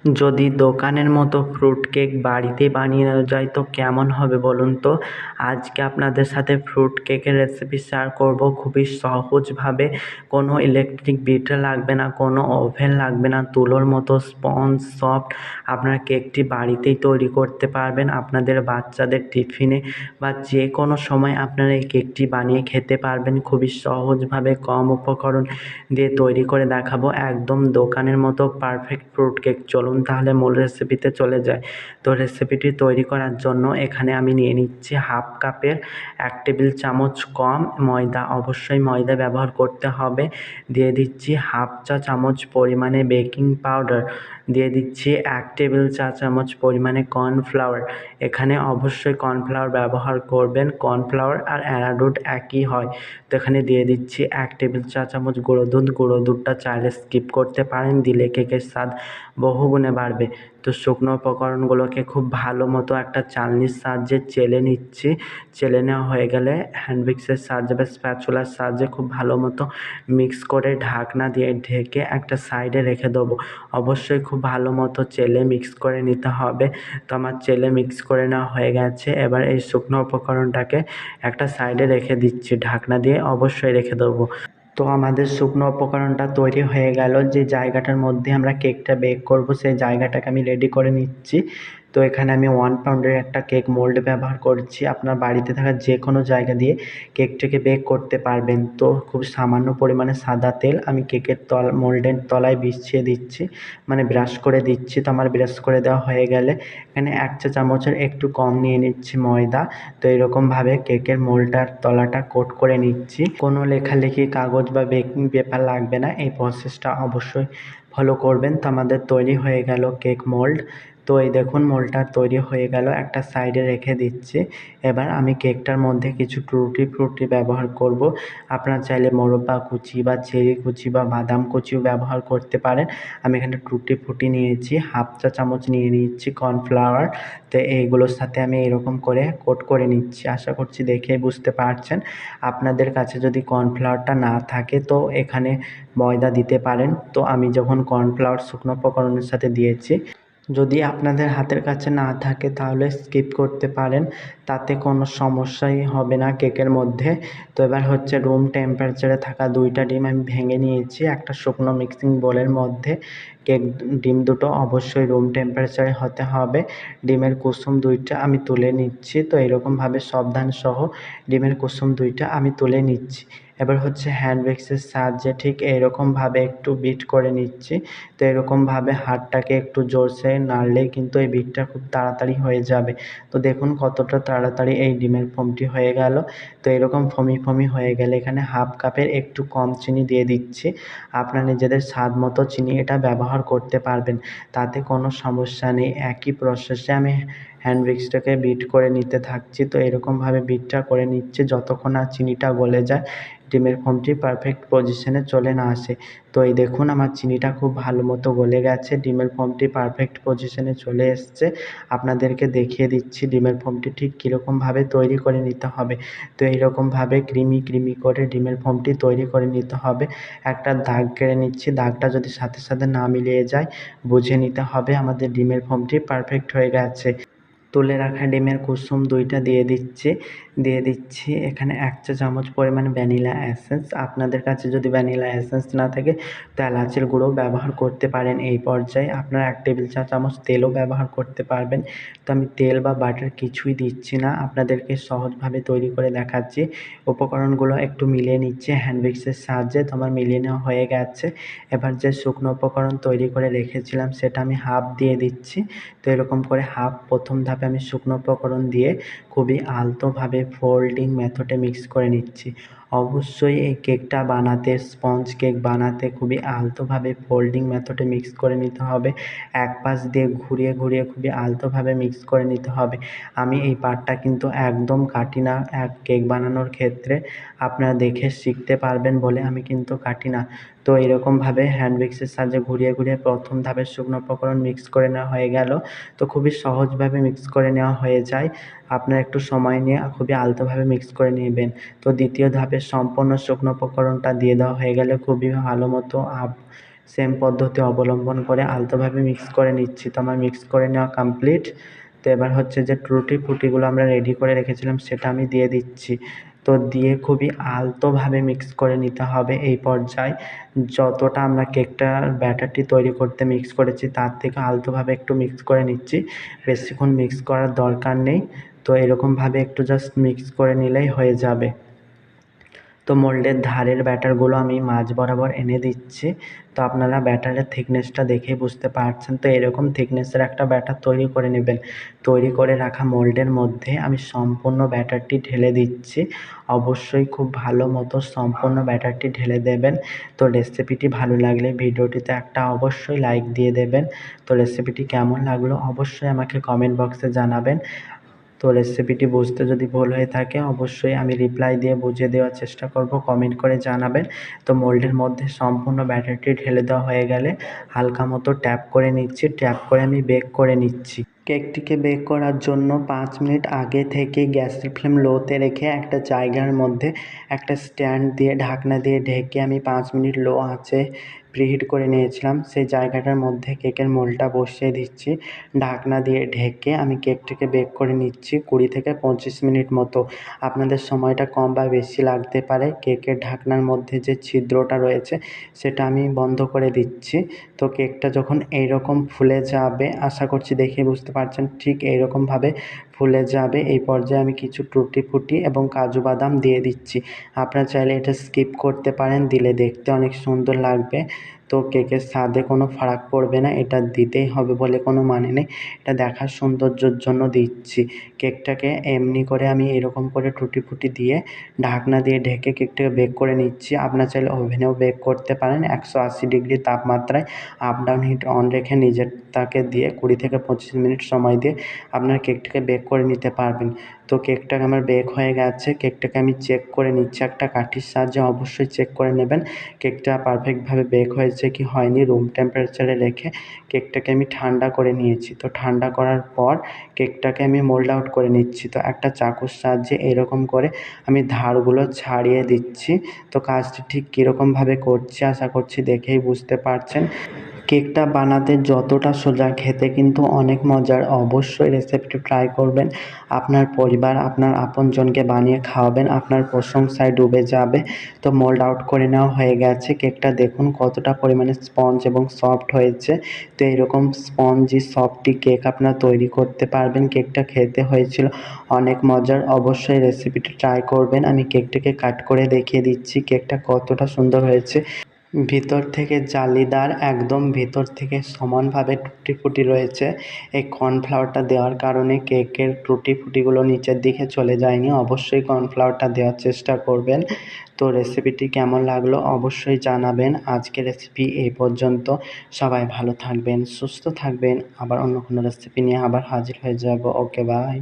যদি দোকানের মতো ফ্রুট কেক বাড়িতে বানিয়ে নেওয়া যায় তো কেমন হবে বলুন তো। আজকে আপনাদের সাথে ফ্রুট কেকের রেসিপি শেয়ার করব খুবই সহজভাবে। কোনো ইলেকট্রিক বিটার লাগবে না, কোনো ওভেন লাগবে না, তুলোর মতো স্পঞ্জ সফট। আপনার কেকটি বাড়িতেই তৈরি করতে পারবেন আপনাদের বাচ্চাদের টিফিনে বা যে কোনো সময় আপনারা এই কেকটি বানিয়ে খেতে পারবেন খুবই সহজভাবে। কম উপকরণ দিয়ে তৈরি করে দেখাবো একদম দোকানের মতো পারফেক্ট ফ্রুট কেক। চলুন তাহলে মূল রেসিপিতে চলে যাই। তো রেসিপিটি তৈরি করার জন্য এখানে আমি নিয়ে নিচ্ছি হাফ কাপের 1 টেবিল চামচ কম ময়দা, অবশ্যই ময়দা ব্যবহার করতে হবে। দিয়ে দিচ্ছি হাফ চা চামচ পরিমাণে বেকিং পাউডার, দিয়ে দিচ্ছি 1 টেবিল চা চামচ পরিমাণে কর্নফ্লাওয়ার। এখানে অবশ্যই কর্নফ্লাওয়ার ব্যবহার করবেন, কর্নফ্লাওয়ার আর অ্যারারুট একই হয়। তো এখানে দিয়ে দিচ্ছি 1 টেবিল চা চামচ গুঁড়ো দুধ। গুঁড়ো দুধটা চাইলে স্কিপ করতে পারেন, দিলে কেকের স্বাদ বহুগুণে বাড়বে। তো শুকনো উপকরণগুলোকে খুব ভালো মতো একটা চালনির সাহায্যে চেলে নিচ্ছি। চেলে নেওয়া হয়ে গেলে হ্যান্ড উইক্সের সাহায্যে বা স্প্যাচুলার সাহায্যে খুব ভালো মতো মিক্স করে ঢাকনা দিয়ে ঢেকে একটা সাইডে রেখে দেবো। অবশ্যই খুব ভালো মতো চেলে মিক্স করে নিতে হবে। তো আমার চেলে মিক্স করে নেওয়া হয়ে গেছে। এবার এই শুকনো উপকরণটাকে একটা সাইডে রেখে দিচ্ছি, ঢাকনা দিয়ে অবশ্যই রেখে দেবো। তো আমাদের শুকনো উপকরণটা তৈরি হয়ে গেল। যে জায়গাটার মধ্যে আমরা কেকটা বেক করব সেই জায়গাটাকে আমি রেডি করে নিচ্ছি। তো এখানে আমি 1 পাউন্ডের একটা কেক মোল্ড ব্যবহার করছি। আপনার বাড়িতে থাকা যে কোনো জায়গা দিয়ে কেকটাকে বেক করতে পারবেন। তো খুব সামান্য পরিমাণে সাদা তেল আমি কেকের মোল্ডের তলায় বিছিয়ে দিচ্ছি, মানে ব্রাশ করে দিচ্ছি। তো আমার ব্রাশ করে দেওয়া হয়ে গেলে এখানে 1 চা চামচের একটু কম নিয়ে নিচ্ছি ময়দা। তো এরকমভাবে কেকের মোল্ডটার তলাটা কোট করে নিচ্ছি। কোনো লেখালেখি কাগজ বা বেকিং পেপার লাগবে না, এই প্রসেসটা অবশ্যই ফলো করবেন। তো আমাদের তৈরি হয়ে গেল কেক মোল্ড। তো এই দেখুন মোল্ডটা তৈরি হয়ে গেল, একটা সাইডে রেখে দিচ্ছি। এবার আমি কেকটার মধ্যে কিছু টুটি ফ্রুটি ব্যবহার করব। আপনারা চাইলে মোরব্বা কুচি বা চেরি কুচি বা বাদাম কুচিও ব্যবহার করতে পারেন। আমি এখানে টুটি ফ্রুটি নিয়েছি, হাফ চা চামচ নিয়ে নিচ্ছি কর্নফ্লাওয়ার। তো এইগুলোর সাথে আমি এরকম করে কোট করে নিচ্ছি। আশা করছি দেখেই বুঝতে পারছেন। আপনাদের কাছে যদি কর্নফ্লাওয়ারটা না থাকে তো এখানে ময়দা দিতে পারেন। তো আমি যখন কর্নফ্লাওয়ার শুকনো উপকরণের সাথে দিয়েছি, যদি আপনাদের হাতের কাছে না থাকে তাহলে স্কিপ করতে পারেন, তাতে কোনো সমস্যাই হবে না কেকের মধ্যে। তো এবার হচ্ছে রুম টেম্পারেচারে থাকা 2টা ডিম আমি ভেঙে নিয়েছি একটা শুকনো মিক্সিং বোলের মধ্যে। ডিম দুটো অবশ্যই রুম টেম্পারেচারে হতে হবে। ডিমের কুসুম 2টা আমি তুলে নিচ্ছি। তো এরকমভাবে সাবধান সহ ডিমের কুসুম 2টা আমি তুলে নিচ্ছি। এবার হচ্ছে হ্যান্ড উইক্সের সাহায্যে ঠিক এরকমভাবে একটু বিট করে নিচ্ছি। তো এরকমভাবে হাতটাকে একটু জোরসে নাড়লেই কিন্তু এই বিটটা খুব তাড়াতাড়ি হয়ে যাবে। তো দেখুন কতটা তাড়াতাড়ি এই ডিমের ফোমটি হয়ে গেল। তো এরকম ফোমি ফোমি হয়ে গেলে এখানে হাফ কাপের একটু কম চিনি দিয়ে দিচ্ছি। আপনার নিজেদের স্বাদ মতো চিনি এটা ব্যবহার করতে পারবেন, তাতে কোনো সমস্যা নেই। একই প্রসেসে আমি হ্যান্ড উইক্সটাকে বিট করে নিতে থাকছি। তো এরকমভাবে বিটটা করে নিচ্ছি যতক্ষণ না চিনিটা গলে যায়, ডিমের ফোমটি পারফেক্ট পজিশনে চলে না আসে। তো এই দেখুন আমার চিনিটা খুব ভালো মতো গলে গেছে, ডিমের ফোমটি পারফেক্ট পজিশনে চলে এসছে। আপনাদেরকে দেখিয়ে দিচ্ছি ডিমের ফোমটি ঠিক কীরকমভাবে তৈরি করে নিতে হবে। তো এইরকমভাবে ক্রিমি ক্রিমি করে ডিমের ফোমটি তৈরি করে নিতে হবে। একটা দাগ কেটে নিচ্ছি, দাগটা যদি সাথে সাথে না মিলিয়ে যায় বুঝে নিতে হবে আমাদের ডিমের ফোমটি পারফেক্ট হয়ে গেছে। তুলে রাখা ডিমের কুসুম 2টা দিয়ে দিচ্ছি এখানে 1 চা চামচ পরিমাণ ভ্যানিলা এসেন্স। আপনাদের কাছে যদি ভ্যানিলা এসেন্স না থাকে তো এলাচের গুঁড়ো ব্যবহার করতে পারেন। এই পর্যায়ে আপনারা 1 টেবিল চা চামচ তেলও ব্যবহার করতে পারবেন। তো আমি তেল বা বাটার কিছুই দিচ্ছি না, আপনাদেরকে সহজভাবে তৈরি করে দেখাচ্ছি। উপকরণগুলো একটু মিলিয়ে নিচ্ছি হ্যান্ড উইক্সের সাহায্যে। তো আমার মিলিয়ে নেওয়া হয়ে গেছে। এবার যে শুকনো উপকরণ তৈরি করে রেখেছিলাম সেটা আমি হাফ দিয়ে দিচ্ছি। তো এরকম করে হাফ প্রথম ধাপে আমি শুকনো উপকরণ দিয়ে খুবই আলতোভাবে ফোল্ডিং মেথডে মিক্স করে নিচ্ছি। অবশ্যই এই কেকটা বানাতে, স্পঞ্জ কেক বানাতে খুবই আলতোভাবে ফোল্ডিং মেথডে মিক্স করে নিতে হবে। এক পাশ দিয়ে ঘুরিয়ে ঘুরিয়ে খুবই আলতোভাবে মিক্স করে নিতে হবে। আমি এই পার্টটা কিন্তু একদম কাটি না কেক বানানোর ক্ষেত্রে, আপনারা দেখে শিখতে পারবেন বলে আমি কিন্তু কাটি না। তো এরকমভাবে হ্যান্ড উইক্সের সাহায্যে ঘুরিয়ে ঘুরিয়ে প্রথম ধাপের শুকনো উপকরণ মিক্স করে নেওয়া হয়ে গেল। তো খুবই সহজভাবে মিক্স করে নেওয়া হয়ে যায়। আপনারা একটু সময় নিয়ে খুবই আলতোভাবে মিক্স করে নেবেন। তো দ্বিতীয় ধাপে সম্পূর্ণ শুকনো উপকরণটা দিয়ে দেওয়া হয়ে গেলে খুবই ভালো মতো সেম পদ্ধতি অবলম্বন করে আলতোভাবে মিক্স করে নিচ্ছি। তো আমার মিক্স করে নেওয়া কমপ্লিট। তো এবার হচ্ছে যে টুটি ফুটিগুলো আমরা রেডি করে রেখেছিলাম সেটা আমি দিয়ে দিচ্ছি। তো দিয়ে খুবই আলতোভাবে মিক্স করে নিতে হবে এই পর্যায়ে। যতটা আমরা কেকটার ব্যাটারটি তৈরি করতে মিক্স করেছি তার থেকে আলতোভাবে একটু মিক্স করে নিচ্ছি, বেশিক্ষণ মিক্স করার দরকার নেই। তো এরকমভাবে একটু জাস্ট মিক্স করে নিলেই হয়ে যাবে। তো মোল্ডের ধারের ব্যাটারগুলো আমি মাঝ বরাবর এনে দিচ্ছি। তো আপনারা ব্যাটারের থিকনেসটা দেখেই বুঝতে পারছেন। তো এরকম থিকনেসের একটা ব্যাটার তৈরি করে নেবেন। তৈরি করে রাখা মোল্ডের মধ্যে আমি সম্পূর্ণ ব্যাটারটি ঢেলে দিচ্ছি। অবশ্যই খুব ভালো মতো সম্পূর্ণ ব্যাটারটি ঢেলে দেবেন। তো রেসিপিটি ভালো লাগলে ভিডিওটিতে একটা অবশ্যই লাইক দিয়ে দেবেন। তো রেসিপিটি কেমন লাগলো অবশ্যই আমাকে কমেন্ট বক্সে জানাবেন। তো রেসিপিটি বুঝতে যদি ভুল হয়ে থাকে অবশ্যই আমি রিপ্লাই দিয়ে বুঝিয়ে দেওয়ার চেষ্টা করব, কমেন্ট করে জানাবেন। তো মোল্ডের মধ্যে সম্পূর্ণ ব্যাটারটি ঢেলে দেওয়া হয়ে গেলে হালকা মতো ট্যাপ করে নিচ্ছি, ট্যাপ করে আমি বেক করে নিচ্ছি। কেকটিকে বেক করার জন্য 5 মিনিট আগে থেকে গ্যাসের ফ্লেম লোতে রেখে একটা জায়গার মধ্যে একটা স্ট্যান্ড দিয়ে ঢাকনা দিয়ে ঢেকে আমি 5 মিনিট লো আঁচে প্রিহিট করে নিয়েছিলাম। সেই জায়গাটার মধ্যে কেকের মোল্ডটা বসিয়ে দিচ্ছি। ঢাকনা দিয়ে ঢেকে আমি কেকটিকে বেক করে নিচ্ছি 20 থেকে 25 মিনিট মতো। আপনাদের সময়টা কম বা বেশি লাগতে পারে। কেকের ঢাকনার মধ্যে যে ছিদ্রটা রয়েছে সেটা আমি বন্ধ করে দিচ্ছি। তো কেকটা যখন এইরকম ফুলে যাবে, আশা করছি দেখেই বুঝতে পারছেন, ঠিক এইরকমভাবে ফুলে যাবে। এই পর্যায়ে আমি কিছু টুটি ফুটি এবং কাজু বাদাম দিয়ে দিচ্ছি। আপনারা চাইলে এটা স্কিপ করতে পারেন, দিলে দেখতে অনেক সুন্দর লাগবে। তো কেকের স্বাদে কোনো ফারাক পড়বে না, এটা দিতেই হবে বলে কোনো মানে নেই, এটা দেখার সৌন্দর্যের জন্য দিচ্ছি। কেকটাকে এমনি করে আমি এরকম করে টুটি ফুটি দিয়ে ঢাকনা দিয়ে ঢেকে কেকটাকে বেক করে নিচ্ছি। আপনারা চাইলে ওভেনেও বেক করতে পারেন 180 ডিগ্রি তাপমাত্রায়। আপ ডাউন হিট অন রেখে নিজেরটাকে দিয়ে 20 থেকে 25 মিনিট সময় দিয়ে আপনার কেকটাকে বেক করে নিতে পারবেন। তো কেকটাকে আমার বেক হয়ে গেছে। কেকটাকে আমি চেক করে নিচ্ছি একটা কাঠির সাহায্যে, অবশ্যই চেক করে নেবেন কেকটা পারফেক্টভাবে বেক হয়েছে কি হয়নি। রুম টেম্পারেচারে রেখে কেকটাকে আমি ঠান্ডা করে নিয়েছি। তো ঠান্ডা করার পর কেকটাকে আমি মোল্ড আউট করে নিচ্ছি। তো একটা চাকুর সাহায্যে এরকম করে আমি ধারগুলো ছাড়িয়ে দিচ্ছি। তো কাজটি ঠিক কীরকমভাবে করছি আশা করছি দেখেই বুঝতে পারছেন। কেকটা বানাতে যতটা সোজা, খেতে কিন্তু অনেক মজার। অবশ্যই রেসিপিটি ট্রাই করবেন, আপনার পরিবার আপনার আপনজনকে বানিয়ে খাওয়াবেন, আপনার প্রশংসায় ডুবে যাবে। তো মোল্ড আউট করে নেওয়া হয়ে গেছে। কেকটা দেখুন কতটা পরিমাণে স্পঞ্জ এবং সফট হয়েছে। তো এইরকম স্পঞ্জি সফটি কেক আপনারা তৈরি করতে পারবেন। কেকটা খেতে হয়েছিল অনেক মজার। অবশ্যই রেসিপিটি ট্রাই করবেন। আমি কেকটাকে কাট করে দেখিয়ে দিচ্ছি কেকটা কতটা সুন্দর হয়েছে। ভিতর থেকে জালিদার, একদম ভিতর থেকে সমানভাবে টুটি ফুটি রয়েছে। এই কর্নফ্লাওয়ারটা দেওয়ার কারণে কেকের টুটি ফুটিগুলো নিচের দিকে চলে যায়নি। অবশ্যই কর্নফ্লাওয়ারটা দেওয়ার চেষ্টা করবেন। তো রেসিপিটি কেমন লাগলো অবশ্যই জানাবেন। আজকের রেসিপি এই পর্যন্ত। সবাই ভালো থাকবেন, সুস্থ থাকবেন। আবার অন্য কোনো রেসিপি নিয়ে আবার হাজির হয়ে যাব। ওকে, বাই।